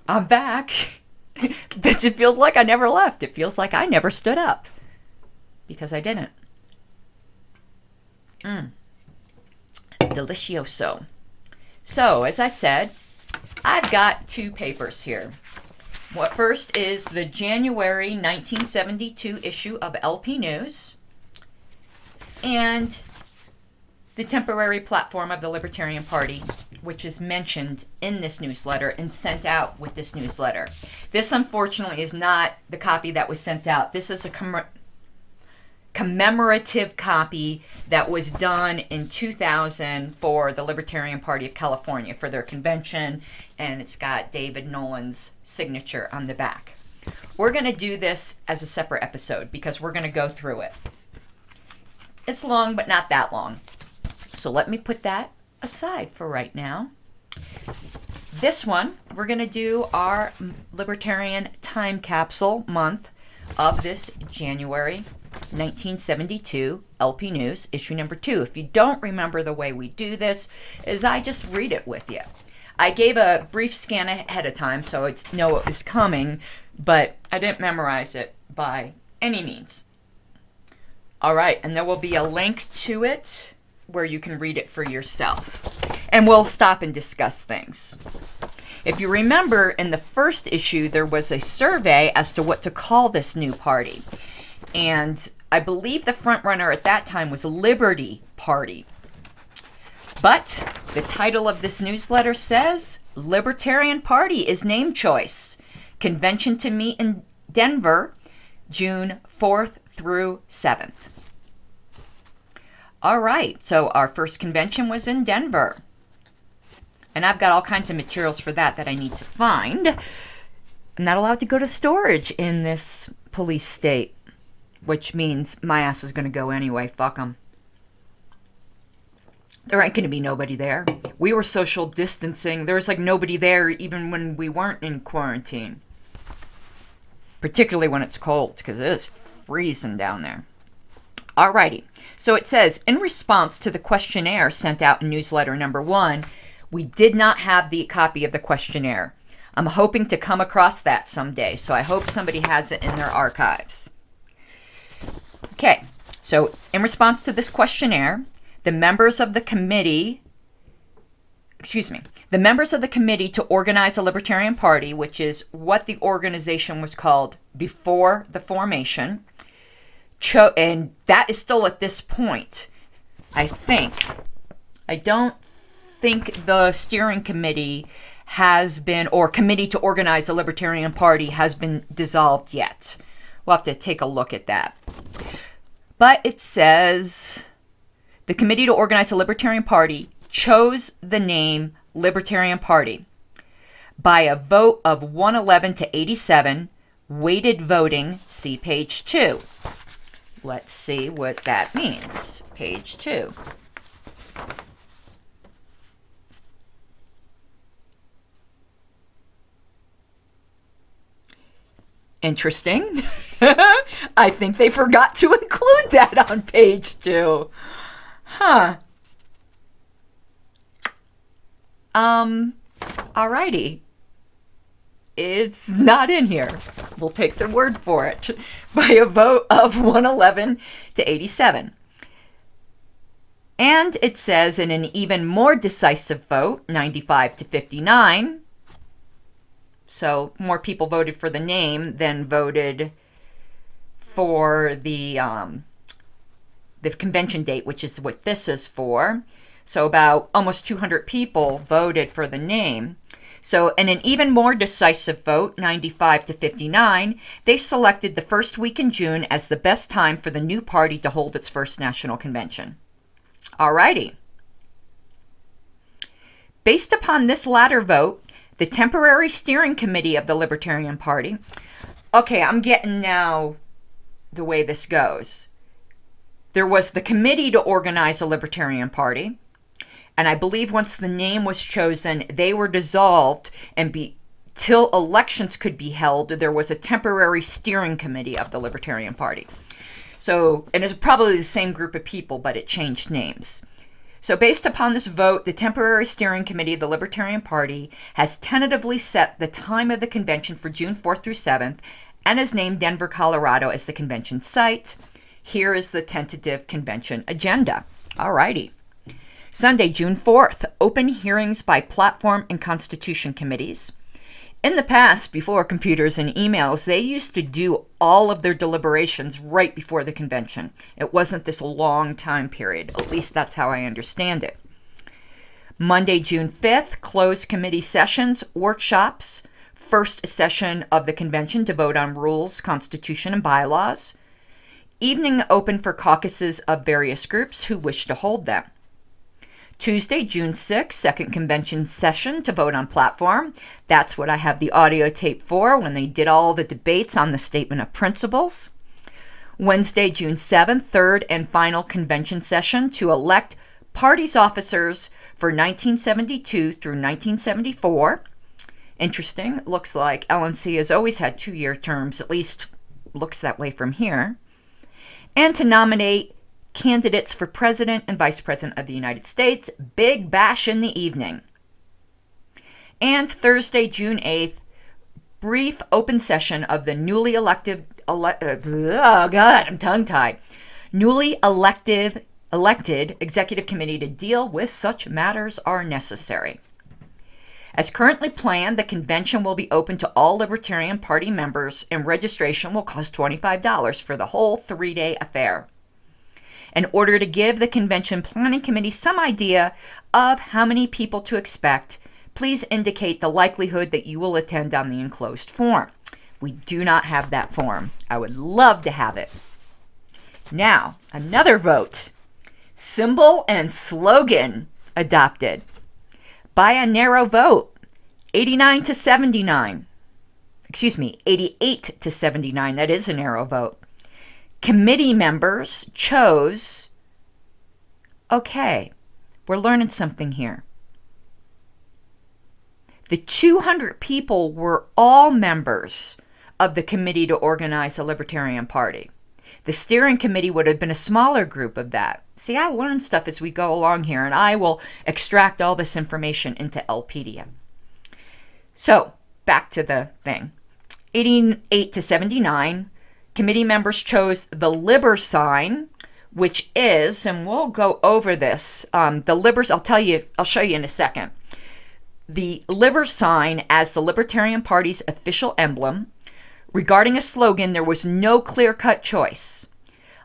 I'm back. It feels like I never left. It feels like I never stood up. Because I didn't. Delicioso. So, as I said, I've got two papers here. What first is the January 1972 issue of LP News and the temporary platform of the Libertarian Party, which is mentioned in this newsletter and sent out with this newsletter. This, unfortunately, is not the copy that was sent out. This is a commemorative copy that was done in 2000 for the Libertarian Party of California for their convention, and it's got David Nolan's signature on the back. We're going to do this as a separate episode because we're going to go through it. It's long, but not that long. So let me put that aside for right now. This one, we're going to do our Libertarian Time Capsule month of this January 1972 LP News, issue number 2. If you don't remember, the way we do this is I just read it with you. I gave a brief scan ahead of time, so I know it was coming, but I didn't memorize it by any means. All right, and there will be a link to it where you can read it for yourself. And we'll stop and discuss things. If you remember, in the first issue, there was a survey as to what to call this new party. And I believe the front runner at that time was Liberty Party. But the title of this newsletter says, Libertarian Party is name choice. Convention to meet in Denver, June 4th through 7th. All right, so our first convention was in Denver. And I've got all kinds of materials for that I need to find. I'm not allowed to go to storage in this police state, which means my ass is going to go anyway. Fuck them. There ain't going to be nobody there. We were social distancing. There was like nobody there even when we weren't in quarantine. Particularly when it's cold, because it is freezing down there. Alrighty. So it says, in response to the questionnaire sent out in newsletter number 1, we did not have the copy of the questionnaire. I'm hoping to come across that someday, so I hope somebody has it in their archives. Okay, so in response to this questionnaire, the members of the committee to organize a Libertarian Party, which is what the organization was called before the formation, and that is still at this point, I think. I don't think the steering committee has been, or committee to organize a Libertarian Party has been dissolved yet. We'll have to take a look at that. But it says the committee to organize a Libertarian Party chose the name Libertarian Party by a vote of 111 to 87, weighted voting, see page 2. Let's see what that means. Page 2. Interesting. I think they forgot to include that on page 2. Huh. Alrighty. It's not in here. We'll take their word for it. By a vote of 111 to 87. And it says in an even more decisive vote, 95 to 59. So more people voted for the name than voted for the convention date, which is what this is for. So about almost 200 people voted for the name. So in an even more decisive vote, 95 to 59, they selected the first week in June as the best time for the new party to hold its first national convention. Alrighty. Based upon this latter vote, the temporary steering committee of the Libertarian Party, okay, I'm getting now the way this goes. There was the committee to organize a Libertarian Party, and I believe once the name was chosen, they were dissolved, and till elections could be held, there was a temporary steering committee of the Libertarian Party. So, and it's probably the same group of people, but it changed names. So based upon this vote, the temporary steering committee of the Libertarian Party has tentatively set the time of the convention for June 4th through 7th and has named Denver, Colorado as the convention site. Here is the tentative convention agenda. Alrighty. Sunday, June 4th, open hearings by platform and constitution committees. In the past, before computers and emails, they used to do all of their deliberations right before the convention. It wasn't this long time period. At least that's how I understand it. Monday, June 5th, closed committee sessions, workshops, first session of the convention to vote on rules, constitution, and bylaws. Evening open for caucuses of various groups who wish to hold them. Tuesday, June 6th, second convention session to vote on platform. That's what I have the audio tape for when they did all the debates on the statement of principles. Wednesday, June 7th, third and final convention session to elect party's officers for 1972 through 1974. Interesting. It looks like LNC has always had 2-year terms, at least looks that way from here. And to nominate candidates for President and Vice President of the United States. Big bash in the evening. And Thursday, June 8th, brief open session of the newly elected executive committee to deal with such matters are necessary. As currently planned, the convention will be open to all Libertarian Party members, and registration will cost $25 for the whole 3-day affair. In order to give the Convention Planning Committee some idea of how many people to expect, please indicate the likelihood that you will attend on the enclosed form. We do not have that form. I would love to have it. Now, another vote. Symbol and slogan adopted by a narrow vote, 89 to 79. 88 to 79. That is a narrow vote. Committee members chose, okay, we're learning something here. The 200 people were all members of the committee to organize a Libertarian Party. The steering committee would have been a smaller group of that. See, I learn stuff as we go along here, and I will extract all this information into LPedia. So, back to the thing. 88 to 79. Committee members chose the Liber sign, which is, and we'll go over this, the Libers, I'll show you in a second. The Liber sign as the Libertarian Party's official emblem. Regarding a slogan, there was no clear-cut choice.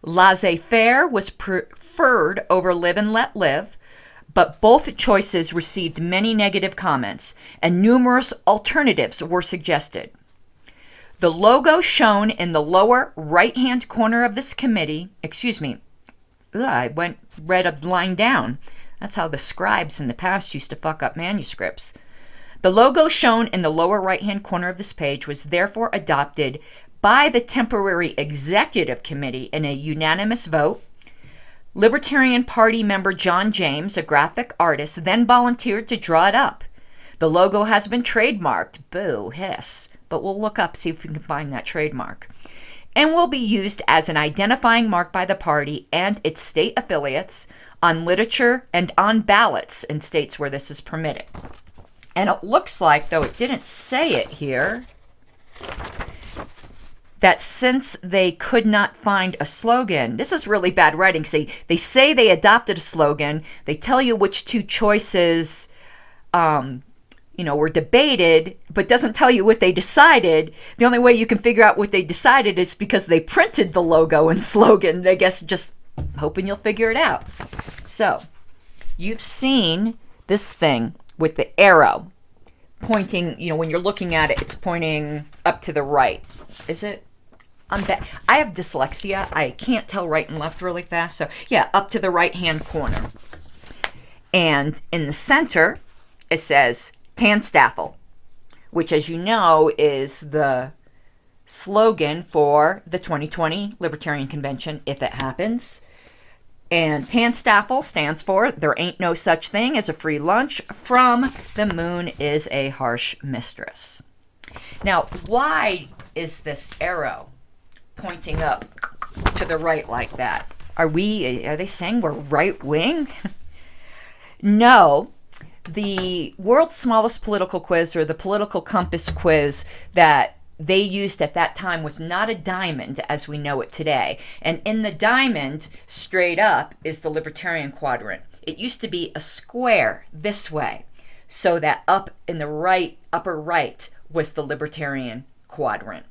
Laissez-faire was preferred over live and let live, but both choices received many negative comments, and numerous alternatives were suggested. The logo shown in the lower right-hand corner of this committee, I read a line down. That's how the scribes in the past used to fuck up manuscripts. The logo shown in the lower right-hand corner of this page was therefore adopted by the temporary executive committee in a unanimous vote. Libertarian Party member John James, a graphic artist, then volunteered to draw it up. The logo has been trademarked. Boo, hiss. But we'll look up, see if we can find that trademark. And will be used as an identifying mark by the party and its state affiliates on literature and on ballots in states where this is permitted. And it looks like, though it didn't say it here, that since they could not find a slogan, this is really bad writing. They say they adopted a slogan. They tell you which two choices were debated, but doesn't tell you what they decided. The only way you can figure out what they decided is because they printed the logo and slogan. I guess just hoping you'll figure it out. So, you've seen this thing with the arrow pointing, when you're looking at it, it's pointing up to the right. Is it? I have dyslexia. I can't tell right and left really fast. So, yeah, up to the right-hand corner. And in the center, it says Tanstaffel, which, as you know, is the slogan for the 2020 Libertarian Convention, if it happens. And Tanstaffel stands for There Ain't No Such Thing as a Free Lunch from The Moon is a Harsh Mistress. Now, why is this arrow pointing up to the right like that? Are they saying we're right wing? No, the world's smallest political quiz, or the political compass quiz that they used at that time, was not a diamond as we know it today. And in the diamond, straight up, is the Libertarian quadrant. It used to be a square this way, so that up in the right, upper right, was the Libertarian quadrant.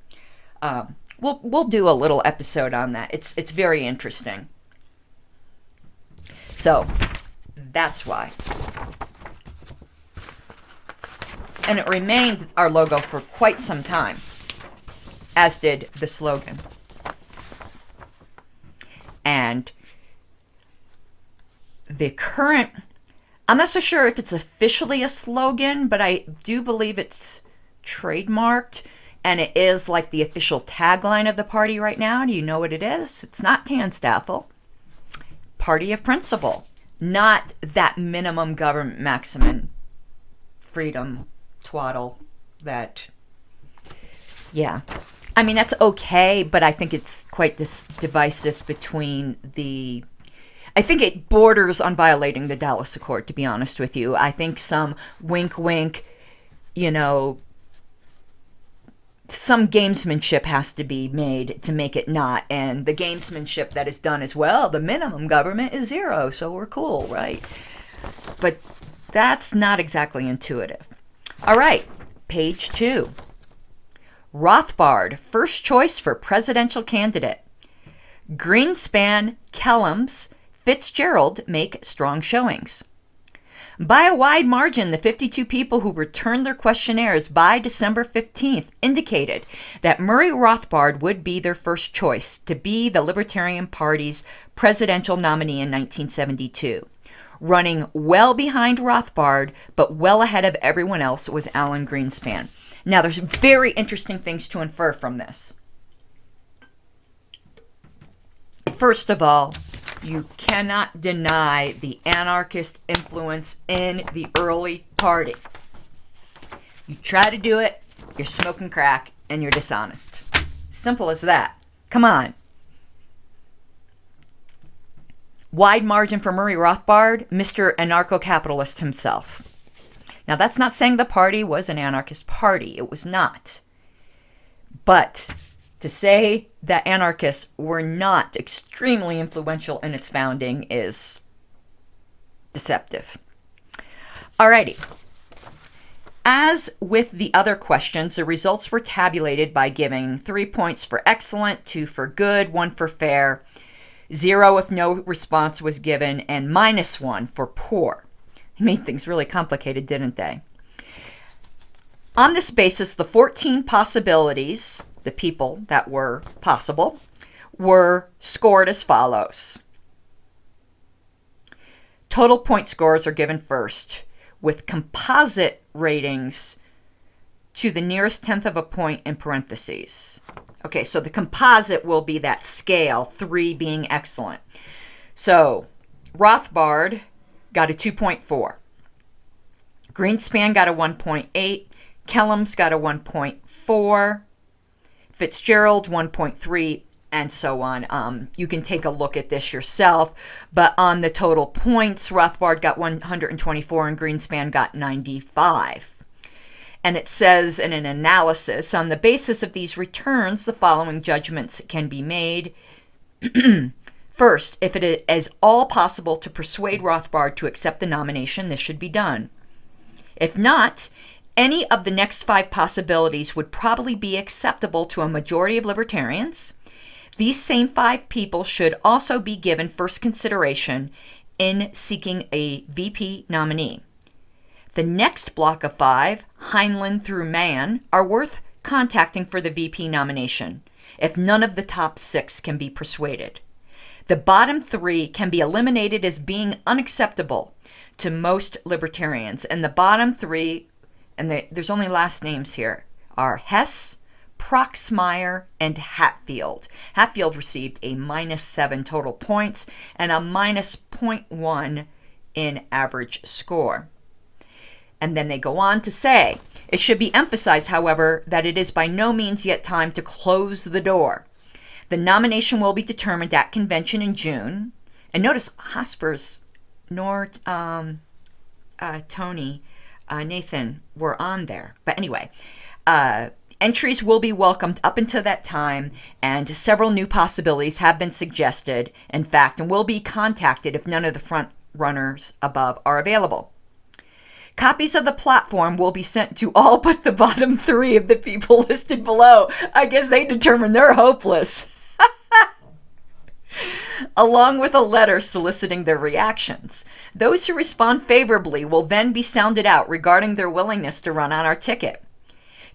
We'll do a little episode on that. It's very interesting. So that's why. And it remained our logo for quite some time, as did the slogan. And the current, I'm not so sure if it's officially a slogan, but I do believe it's trademarked, and it is like the official tagline of the party right now. Do you know what it is? It's not Canstaffel. Party of principle, not that minimum government maximum freedom twaddle that, yeah. I mean, that's okay, but I think it's quite divisive between the, I think it borders on violating the Dallas Accord, to be honest with you. I think some wink, wink, you know, some gamesmanship has to be made to make it not. And the gamesmanship that is done as well, the minimum government is 0, so we're cool, right? But that's not exactly intuitive. All right, page 2. Rothbard, first choice for presidential candidate. Greenspan, Kellums, Fitzgerald make strong showings. By a wide margin, the 52 people who returned their questionnaires by December 15th indicated that Murray Rothbard would be their first choice to be the Libertarian Party's presidential nominee in 1972. Running well behind Rothbard, but well ahead of everyone else, was Alan Greenspan. Now, there's very interesting things to infer from this. First of all, you cannot deny the anarchist influence in the early party. You try to do it, you're smoking crack, and you're dishonest. Simple as that. Come on. Wide margin for Murray Rothbard, Mr. Anarcho-Capitalist himself. Now, that's not saying the party was an anarchist party. It was not. But to say that anarchists were not extremely influential in its founding is deceptive. Alrighty. As with the other questions, the results were tabulated by giving 3 points for excellent, 2 for good, 1 for fair, 0 if no response was given, and -1 for poor. They made things really complicated, didn't they? On this basis, the 14 possibilities, the people that were possible, were scored as follows. Total point scores are given first, with composite ratings to the nearest tenth of a point in parentheses. Okay, so the composite will be that scale, 3 being excellent. So Rothbard got a 2.4. Greenspan got a 1.8. Kellums got a 1.4. Fitzgerald 1.3, and so on. You can take a look at this yourself. But on the total points, Rothbard got 124 and Greenspan got 95. And it says in an analysis, on the basis of these returns, the following judgments can be made. First, if it is all possible to persuade Rothbard to accept the nomination, this should be done. If not, any of the next 5 possibilities would probably be acceptable to a majority of libertarians. These same 5 people should also be given first consideration in seeking a VP nominee. The next block of 5, Heinlein through Mann, are worth contacting for the VP nomination, if none of the top 6 can be persuaded. The bottom 3 can be eliminated as being unacceptable to most libertarians, and the bottom 3, and there's only last names here, are Hess, Proxmire, and Hatfield. Hatfield received a -7 total points and a -0.1 in average score. And then they go on to say, it should be emphasized, however, that it is by no means yet time to close the door. The nomination will be determined at convention in June. And notice Hosper's nor Tony, Nathan were on there. But anyway, entries will be welcomed up until that time, and several new possibilities have been suggested, in fact, and will be contacted if none of the front runners above are available. Copies of the platform will be sent to all but the bottom 3 of the people listed below. I guess they determined they're hopeless. Along with a letter soliciting their reactions. Those who respond favorably will then be sounded out regarding their willingness to run on our ticket.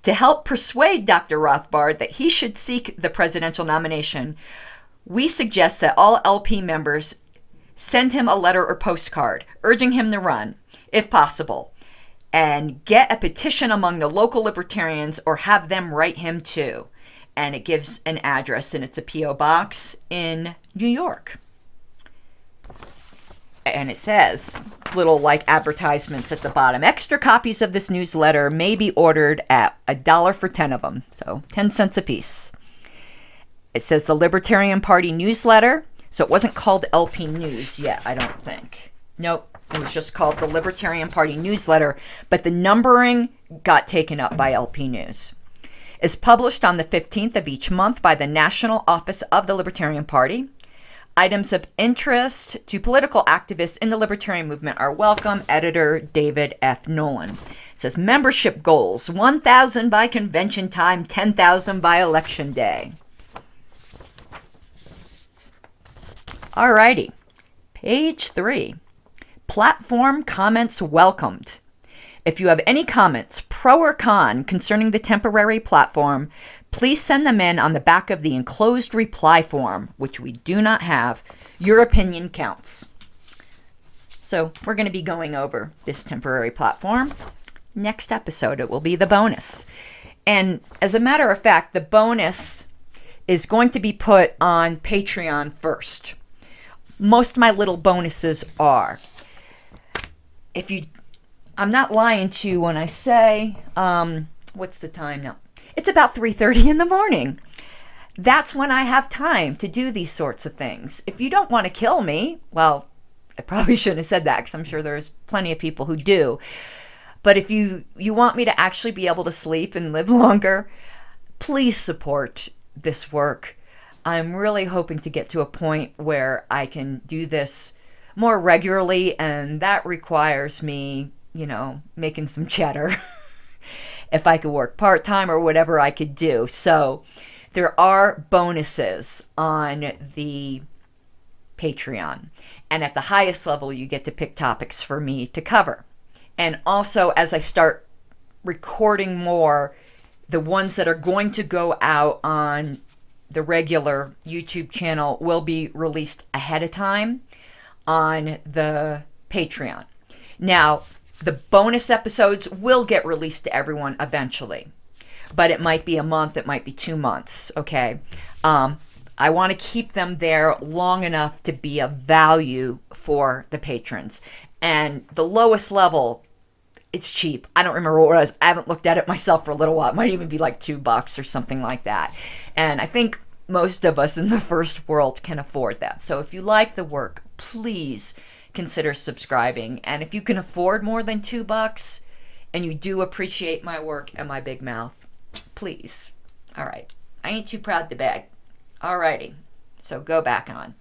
To help persuade Dr. Rothbard that he should seek the presidential nomination, we suggest that all LP members send him a letter or postcard urging him to run, if possible, and get a petition among the local libertarians or have them write him too. And it gives an address, and it's a P.O. box in New York. And it says, little like advertisements at the bottom, extra copies of this newsletter may be ordered at $1 for 10 of them, so 10 cents a piece. It says the Libertarian Party newsletter, so it wasn't called LP News yet, I don't think. Nope, it was just called the Libertarian Party newsletter, but the numbering got taken up by LP News. Is published on the 15th of each month by the National Office of the Libertarian Party. Items of interest to political activists in the Libertarian movement are welcome. Editor David F. Nolan. It says membership goals, 1,000 by convention time, 10,000 by election day. Alrighty. Page 3. Platform comments welcomed. If you have any comments, pro or con, concerning the temporary platform, please send them in on the back of the enclosed reply form, which we do not have. Your opinion counts. So we're going to be going over this temporary platform. Next episode, it will be the bonus. And as a matter of fact, the bonus is going to be put on Patreon first. Most of my little bonuses are. I'm not lying to you when I say, what's the time now? It's about 3:30 in the morning. That's when I have time to do these sorts of things. If you don't want to kill me, well, I probably shouldn't have said that because I'm sure there's plenty of people who do. But if you want me to actually be able to sleep and live longer, please support this work. I'm really hoping to get to a point where I can do this more regularly, and that requires me, making some cheddar. If I could work part-time or whatever I could do. So there are bonuses on the Patreon. And at the highest level, you get to pick topics for me to cover. And also, as I start recording more, the ones that are going to go out on the regular YouTube channel will be released ahead of time on the Patreon. Now, the bonus episodes will get released to everyone eventually, but it might be a month, it might be 2 months, okay? I want to keep them there long enough to be of value for the patrons. And the lowest level, it's cheap. I don't remember what it was. I haven't looked at it myself for a little while. It might even be like $2 or something like that. And I think most of us in the first world can afford that. So if you like the work, please consider subscribing. And if you can afford more than $2 and you do appreciate my work and my big mouth, please. All right. I ain't too proud to beg. All righty. So go back on.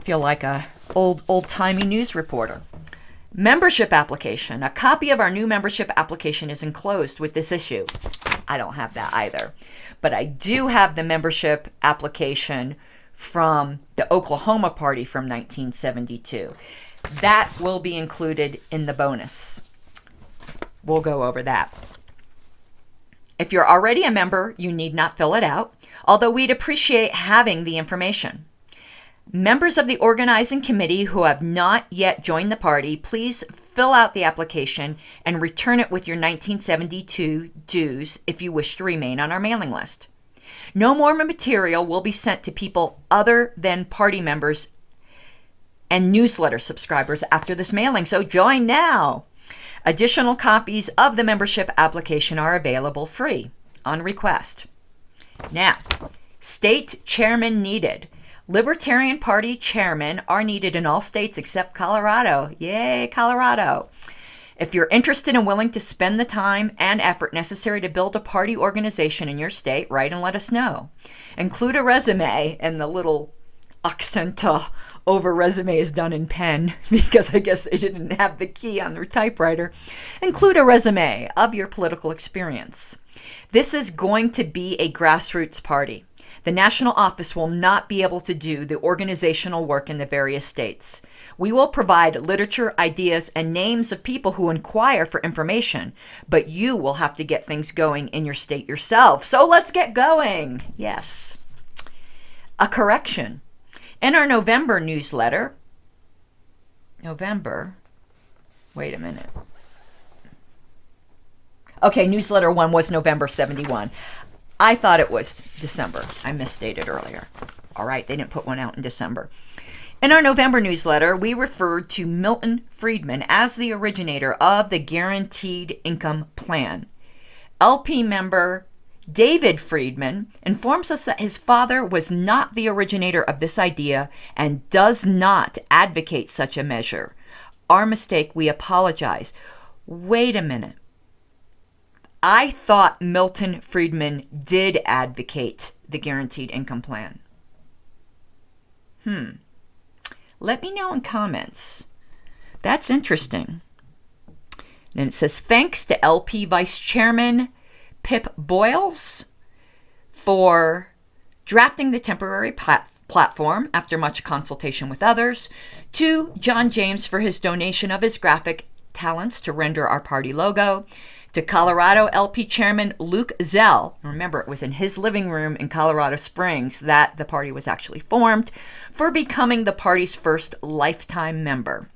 Feel like a old-timey news reporter. Membership application. A copy of our new membership application is enclosed with this issue. I don't have that either. But I do have the membership application from the Oklahoma Party from 1972. That will be included in the bonus. We'll go over that. If you're already a member, you need not fill it out, although we'd appreciate having the information. Members of the organizing committee who have not yet joined the party, please fill out the application and return it with your 1972 dues if you wish to remain on our mailing list. No more material will be sent to people other than party members and newsletter subscribers after this mailing, so join now. Additional copies of the membership application are available free on request. Now, state chairman needed. Libertarian Party chairmen are needed in all states except Colorado. Yay, Colorado. If you're interested and willing to spend the time and effort necessary to build a party organization in your state, write and let us know. Include a resume, and the little accent over resume is done in pen because I guess they didn't have the key on their typewriter. Include a resume of your political experience. This is going to be a grassroots party. The national office will not be able to do the organizational work in the various states. We will provide literature, ideas, and names of people who inquire for information, but you will have to get things going in your state yourself. So let's get going. Yes. A correction. In our November newsletter, wait a minute. Okay, newsletter 1 was November 71. I thought it was December. I misstated earlier. All right, they didn't put one out in December. In our November newsletter, we referred to Milton Friedman as the originator of the Guaranteed Income Plan. LP member David Friedman informs us that his father was not the originator of this idea and does not advocate such a measure. Our mistake, we apologize. Wait a minute. I thought Milton Friedman did advocate the Guaranteed Income Plan. Let me know in comments. That's interesting. And it says, thanks to LP Vice Chairman Pip Boyles for drafting the temporary platform after much consultation with others, to John James for his donation of his graphic talents to render our party logo, to Colorado LP Chairman Luke Zell, remember it was in his living room in Colorado Springs that the party was actually formed, for becoming the party's first lifetime member.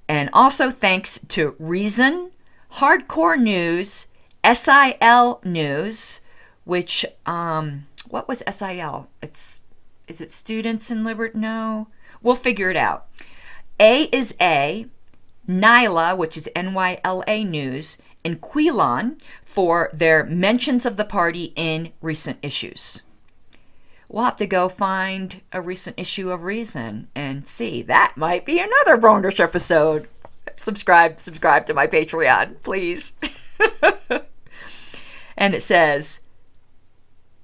And also thanks to Reason, Hardcore News, SIL News, which, what was SIL? Is it Students in Liberty? No. We'll figure it out. A is A, NYLA, which is NYLA News, and Quilon for their mentions of the party in recent issues. We'll have to go find a recent issue of Reason and see. That might be another bonus episode. Subscribe to my Patreon, please. And it says,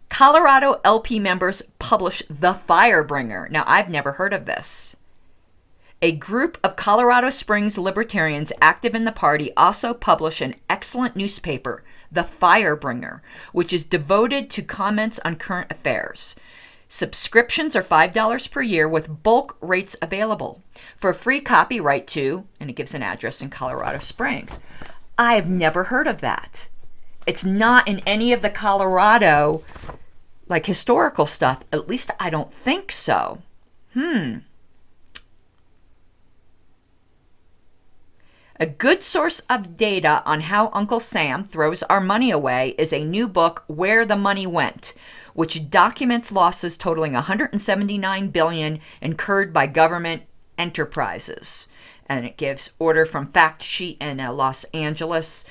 Colorado LP members publish The Firebringer. Now, I've never heard of this. A group of Colorado Springs libertarians active in the party also publish an excellent newspaper, The Firebringer, which is devoted to comments on current affairs. Subscriptions are $5 per year with bulk rates available. For a free copy, write to, and it gives an address in Colorado Springs. I've never heard of that. It's not in any of the Colorado, historical stuff. At least I don't think so. A good source of data on how Uncle Sam throws our money away is a new book, Where the Money Went, which documents losses totaling $179 billion incurred by government enterprises. And it gives order from Fact Sheet in Los Angeles.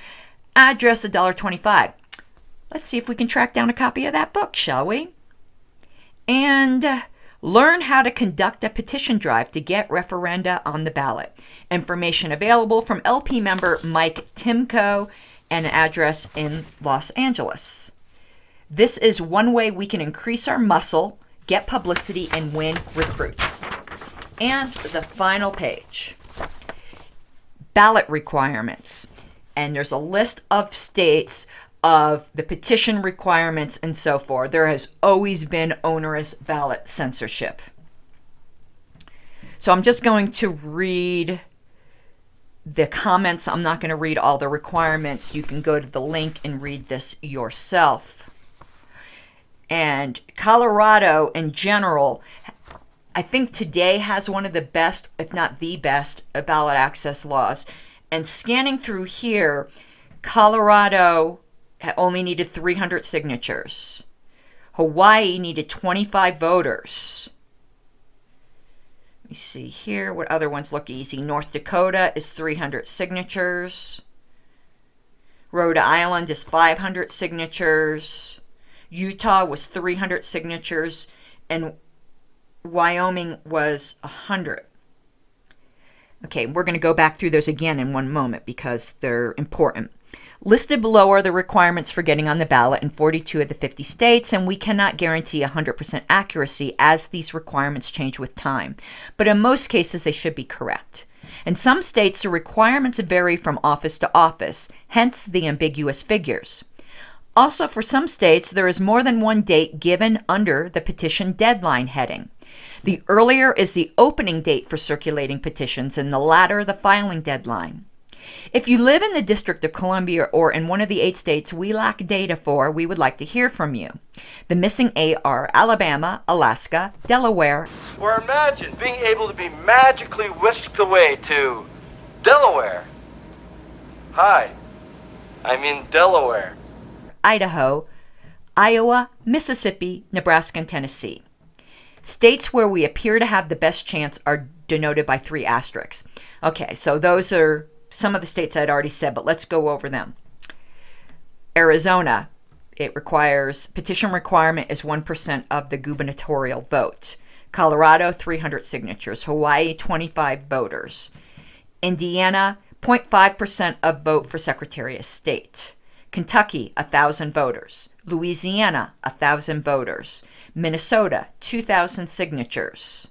Address $1.25. Let's see if we can track down a copy of that book, shall we? And learn how to conduct a petition drive to get referenda on the ballot. Information available from LP member Mike Timko, and an address in Los Angeles. This is one way we can increase our muscle, get publicity, and win recruits. And the final page. Ballot requirements. And there's a list of states of the petition requirements and so forth. There has always been onerous ballot censorship. So I'm just going to read the comments. I'm not going to read all the requirements. You can go to the link and read this yourself. And Colorado in general, I think today has one of the best, if not the best, ballot access laws. And scanning through here, Colorado only needed 300 signatures. Hawaii needed 25 voters. Let me see here what other ones look easy. North Dakota is 300 signatures. Rhode Island is 500 signatures. Utah was 300 signatures. And Wyoming was 100. Okay, we're going to go back through those again in one moment because they're important. Listed below are the requirements for getting on the ballot in 42 of the 50 states, and we cannot guarantee 100% accuracy as these requirements change with time. But in most cases, they should be correct. In some states, the requirements vary from office to office, hence the ambiguous figures. Also, for some states, there is more than one date given under the petition deadline heading. The earlier is the opening date for circulating petitions, and the latter the filing deadline. If you live in the District of Columbia or in one of the 8 states we lack data for, we would like to hear from you. The missing 8 are Alabama, Alaska, Delaware. Or imagine being able to be magically whisked away to Delaware. Hi, I'm in Delaware. Idaho, Iowa, Mississippi, Nebraska, and Tennessee. States where we appear to have the best chance are denoted by 3 asterisks. Okay, so those are some of the states I'd already said, but let's go over them. Arizona, petition requirement is 1% of the gubernatorial vote. Colorado, 300 signatures. Hawaii, 25 voters. Indiana, 0.5% of vote for Secretary of State. Kentucky, 1,000 voters. Louisiana, 1,000 voters. Minnesota, 2,000 signatures.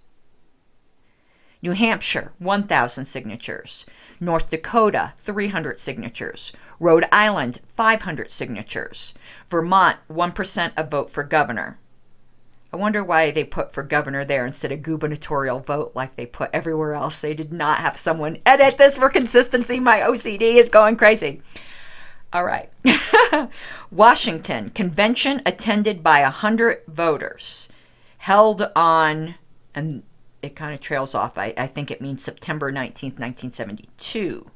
New Hampshire, 1,000 signatures. North Dakota, 300 signatures. Rhode Island, 500 signatures. Vermont, 1% of vote for governor. I wonder why they put for governor there instead of gubernatorial vote like they put everywhere else. They did not have someone edit this for consistency. My OCD is going crazy. All right. Washington, convention attended by 100 voters. Held on, and it kind of trails off. I think it means September 19th, 1972.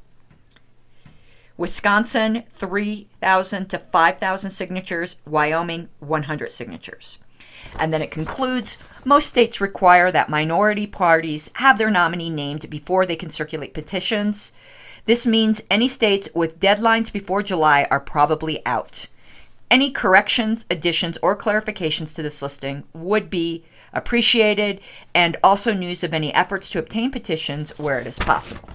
Wisconsin, 3,000 to 5,000 signatures. Wyoming, 100 signatures. And then it concludes, most states require that minority parties have their nominee named before they can circulate petitions. This means any states with deadlines before July are probably out. Any corrections, additions, or clarifications to this listing would be appreciated, and also news of any efforts to obtain petitions where it is possible.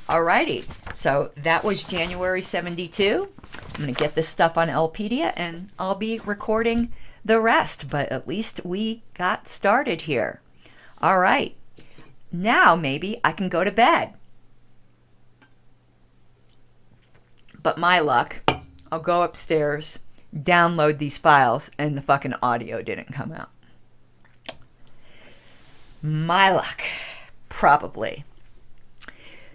Alrighty, so that was January 72. I'm going to get this stuff on LPedia, and I'll be recording the rest, but at least we got started here. All right, now maybe I can go to bed. But my luck, I'll go upstairs, download these files, and the fucking audio didn't come out. My luck, probably.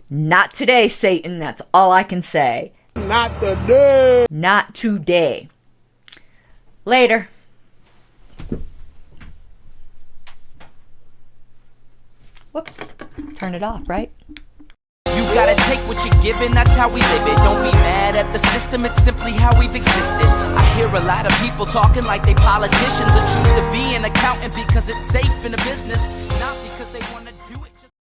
Not today, Satan, that's all I can say. Not today. Not today. Later. Whoops, turn it off, right? You gotta take what you're given, that's how we live it. Don't be mad at the system, it's simply how we've existed. I hear a lot of people talking like they politicians and choose to be an accountant because it's safe in a business, not because they want to